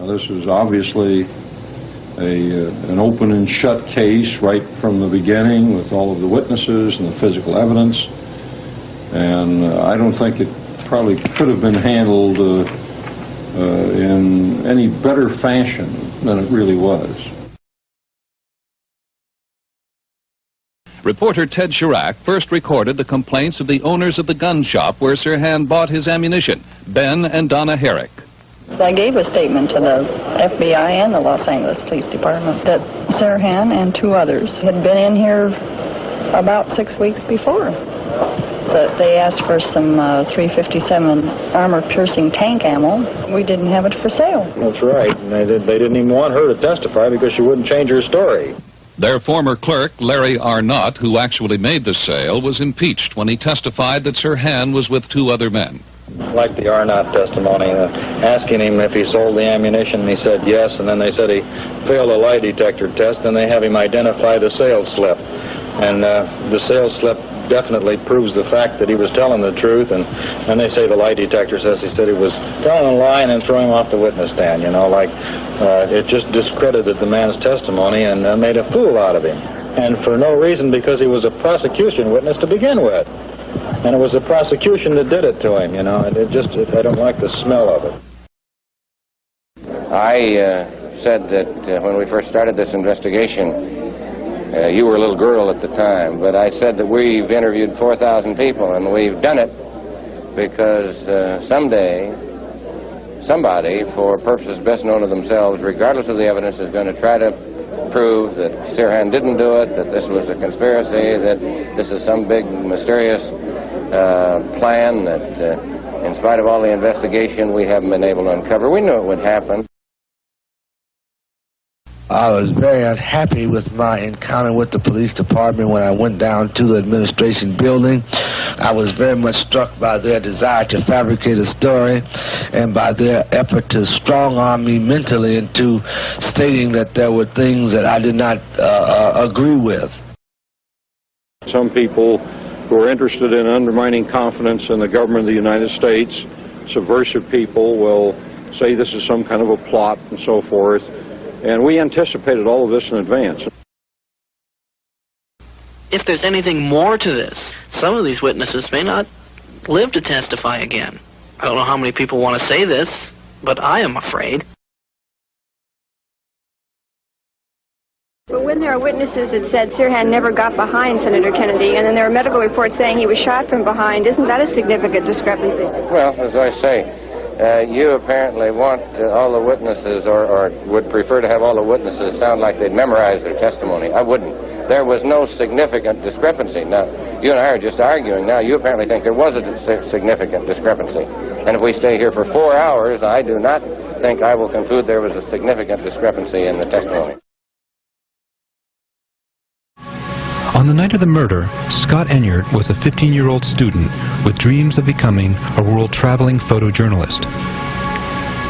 This is obviously an open and shut case right from the beginning with all of the witnesses and the physical evidence, and I don't think it probably could have been handled in any better fashion than it really was. Reporter Ted Chirac first recorded the complaints of the owners of the gun shop where Sirhan bought his ammunition, Ben and Donna Herrick. I gave a statement to the FBI and the Los Angeles Police Department that Sirhan and two others had been in here about 6 weeks before. So they asked for some .357 armor-piercing tank ammo. We didn't have it for sale. That's right. And they didn't even want her to testify because she wouldn't change her story. Their former clerk, Larry Arnott, who actually made the sale, was impeached when he testified that Sirhan was with two other men. Like the Arnott testimony, asking him if he sold the ammunition, and he said yes, and then they said he failed a lie detector test, and they have him identify the sales slip. And the sales slip definitely proves the fact that he was telling the truth, and they say the lie detector says he said he was telling a lie and then throwing him off the witness stand, you know, like it just discredited the man's testimony and made a fool out of him. And for no reason, because he was a prosecution witness to begin with. And it was the prosecution that did it to him, you know. I don't like the smell of it. I said that when we first started this investigation, you were a little girl at the time, but I said that we've interviewed 4,000 people, and we've done it because someday somebody, for purposes best known to themselves, regardless of the evidence, is going to try to prove that Sirhan didn't do it, that this was a conspiracy, that this is some big mysterious plan that in spite of all the investigation we haven't been able to uncover. We knew it would happen. I was very unhappy with my encounter with the police department when I went down to the administration building. I was very much struck by their desire to fabricate a story and by their effort to strong-arm me mentally into stating that there were things that I did not agree with. Some people who are interested in undermining confidence in the government of the United States, subversive people, will say this is some kind of a plot and so forth. And we anticipated all of this in advance. If there's anything more to this, some of these witnesses may not live to testify again. I don't know how many people want to say this, but I am afraid. But when there are witnesses that said Sirhan never got behind Senator Kennedy, and then there are medical reports saying he was shot from behind, isn't that a significant discrepancy? Well, as I say, you apparently want all the witnesses, or would prefer to have all the witnesses sound like they'd memorized their testimony. I wouldn't. There was no significant discrepancy. Now, you and I are just arguing now. You apparently think there was a significant discrepancy. And if we stay here for 4 hours, I do not think I will conclude there was a significant discrepancy in the testimony. On the night of the murder, Scott Enyart was a 15-year-old student with dreams of becoming a world-traveling photojournalist.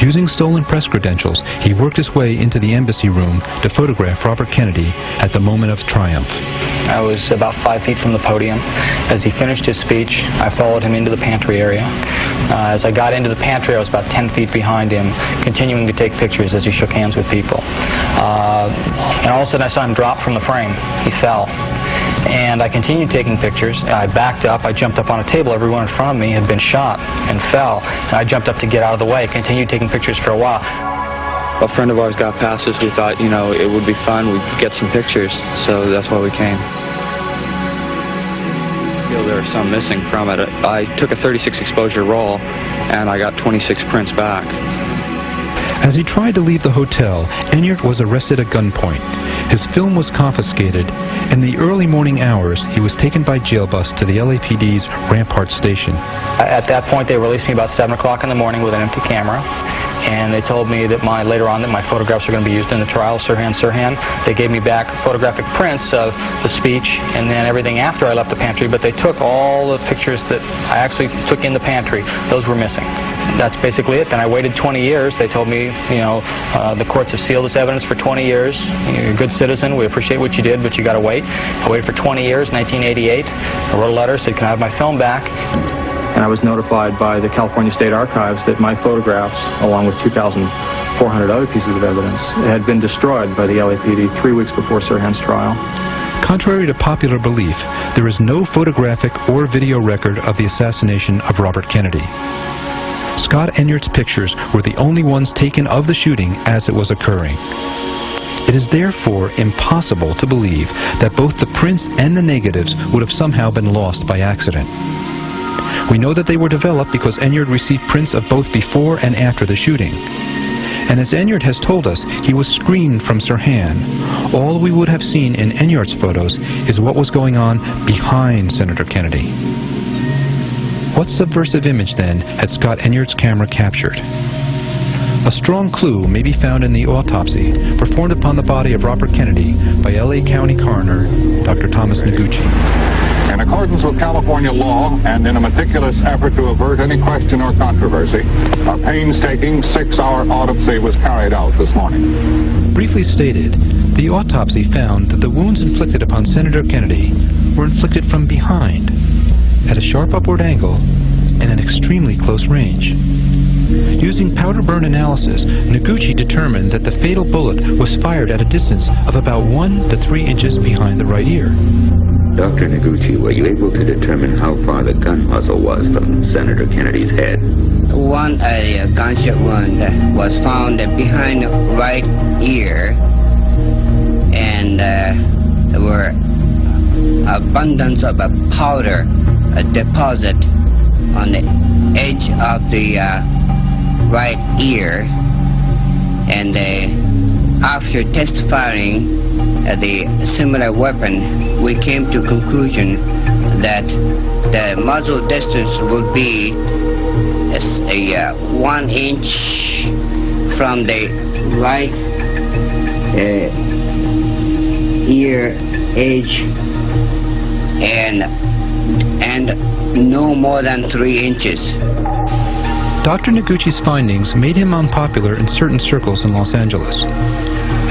Using stolen press credentials, he worked his way into the embassy room to photograph Robert Kennedy at the moment of triumph. I was about 5 feet from the podium. As he finished his speech, I followed him into the pantry area. As I got into the pantry, I was about 10 feet behind him, continuing to take pictures as he shook hands with people. And all of a sudden I saw him drop from the frame. He fell. And I continued taking pictures. I backed up. I jumped up on a table. Everyone in front of me had been shot and fell. And I jumped up to get out of the way, continued taking pictures for a while. A friend of ours got past us. We thought, you know, it would be fun. We could get some pictures. So that's why we came. I feel there are some missing from it. I took a 36 exposure roll, and I got 26 prints back. As he tried to leave the hotel, Enyart was arrested at gunpoint. His film was confiscated. In the early morning hours, he was taken by jail bus to the LAPD's Rampart station. At that point, they released me about 7 o'clock in the morning with an empty camera. And they told me that later on that my photographs are going to be used in the trial of Sirhan. They gave me back photographic prints of the speech and then everything after I left the pantry, but they took all the pictures that I actually took in the pantry. Those were missing. That's basically it. Then I waited 20 years. They told me, you know, the courts have sealed this evidence for 20 years. You're a good citizen. We appreciate what you did, but you got to wait. I waited for 20 years, 1988. I wrote a letter, said, can I have my film back? and I was notified by the California State Archives that my photographs, along with 2,400 other pieces of evidence, had been destroyed by the LAPD 3 weeks before Sirhan's trial. Contrary to popular belief, there is no photographic or video record of the assassination of Robert Kennedy. Scott Enyart's pictures were the only ones taken of the shooting as it was occurring. It is therefore impossible to believe that both the prints and the negatives would have somehow been lost by accident. We know that they were developed because Enyart received prints of both before and after the shooting. And as Enyart has told us, he was screened from Sirhan. All we would have seen in Enyart's photos is what was going on behind Senator Kennedy. What subversive image, then, had Scott Enyart's camera captured? A strong clue may be found in the autopsy performed upon the body of Robert Kennedy by L.A. County Coroner Dr. Thomas Noguchi. In accordance with California law and in a meticulous effort to avert any question or controversy, a painstaking 6-hour autopsy was carried out this morning. Briefly stated, the autopsy found that the wounds inflicted upon Senator Kennedy were inflicted from behind, at a sharp upward angle, and at extremely close range. Using powder burn analysis, Noguchi determined that the fatal bullet was fired at a distance of about 1 to 3 inches behind the right ear. Dr. Noguchi, were you able to determine how far the gun muzzle was from Senator Kennedy's head? One gunshot wound was found behind the right ear, and there were abundance of a powder deposit on the edge of the right ear, and after testifying the similar weapon, we came to conclusion that the muzzle distance would be a 1 inch from the right ear edge and no more than 3 inches. Dr. Noguchi's findings made him unpopular in certain circles in Los Angeles.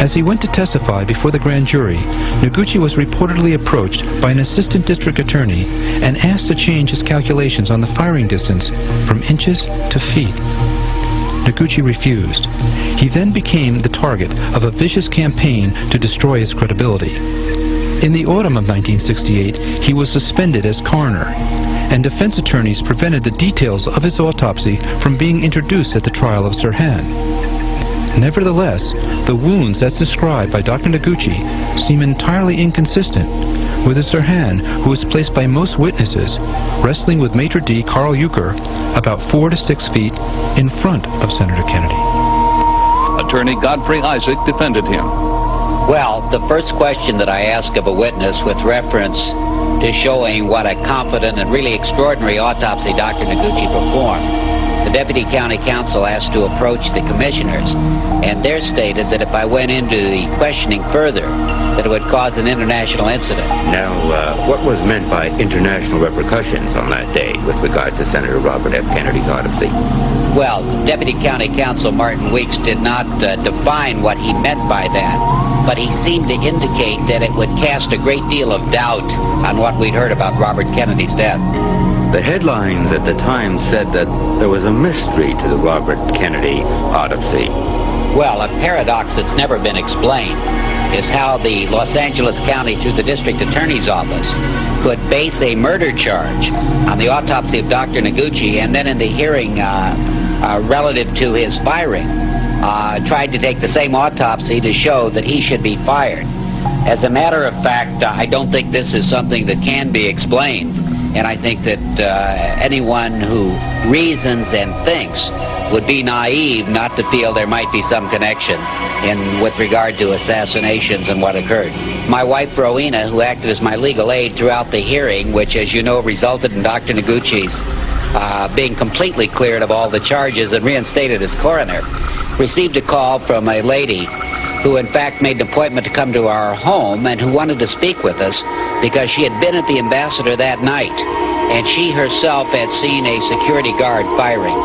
As he went to testify before the grand jury, Noguchi was reportedly approached by an assistant district attorney and asked to change his calculations on the firing distance from inches to feet. Noguchi refused. He then became the target of a vicious campaign to destroy his credibility. In the autumn of 1968, he was suspended as coroner, and defense attorneys prevented the details of his autopsy from being introduced at the trial of Sirhan. Nevertheless, the wounds as described by Dr. Noguchi seem entirely inconsistent with a Sirhan who was placed by most witnesses wrestling with Maitre d' Carl Euchre about 4 to 6 feet in front of Senator Kennedy. Attorney Godfrey Isaac defended him. Well, the first question that I ask of a witness with reference to showing what a competent and really extraordinary autopsy Dr. Noguchi performed, the Deputy County Counsel asked to approach the commissioners, and they're stated that if I went into the questioning further, that it would cause an international incident. Now, what was meant by international repercussions on that day with regards to Senator Robert F. Kennedy's autopsy? Well, Deputy County Counsel Martin Weeks did not define what he meant by that, but he seemed to indicate that it would cast a great deal of doubt on what we'd heard about Robert Kennedy's death. The headlines at the time said that there was a mystery to the Robert Kennedy autopsy. Well, a paradox that's never been explained is how the Los Angeles County, through the District Attorney's Office, could base a murder charge on the autopsy of Dr. Noguchi, and then in the hearing relative to his firing, tried to take the same autopsy to show that he should be fired. As a matter of fact, I don't think this is something that can be explained. And I think that anyone who reasons and thinks would be naive not to feel there might be some connection with regard to assassinations and what occurred. My wife, Rowena, who acted as my legal aid throughout the hearing, which, as you know, resulted in Dr. Noguchi's being completely cleared of all the charges and reinstated as coroner, received a call from a lady who in fact made an appointment to come to our home and who wanted to speak with us because she had been at the Ambassador that night and she herself had seen a security guard firing.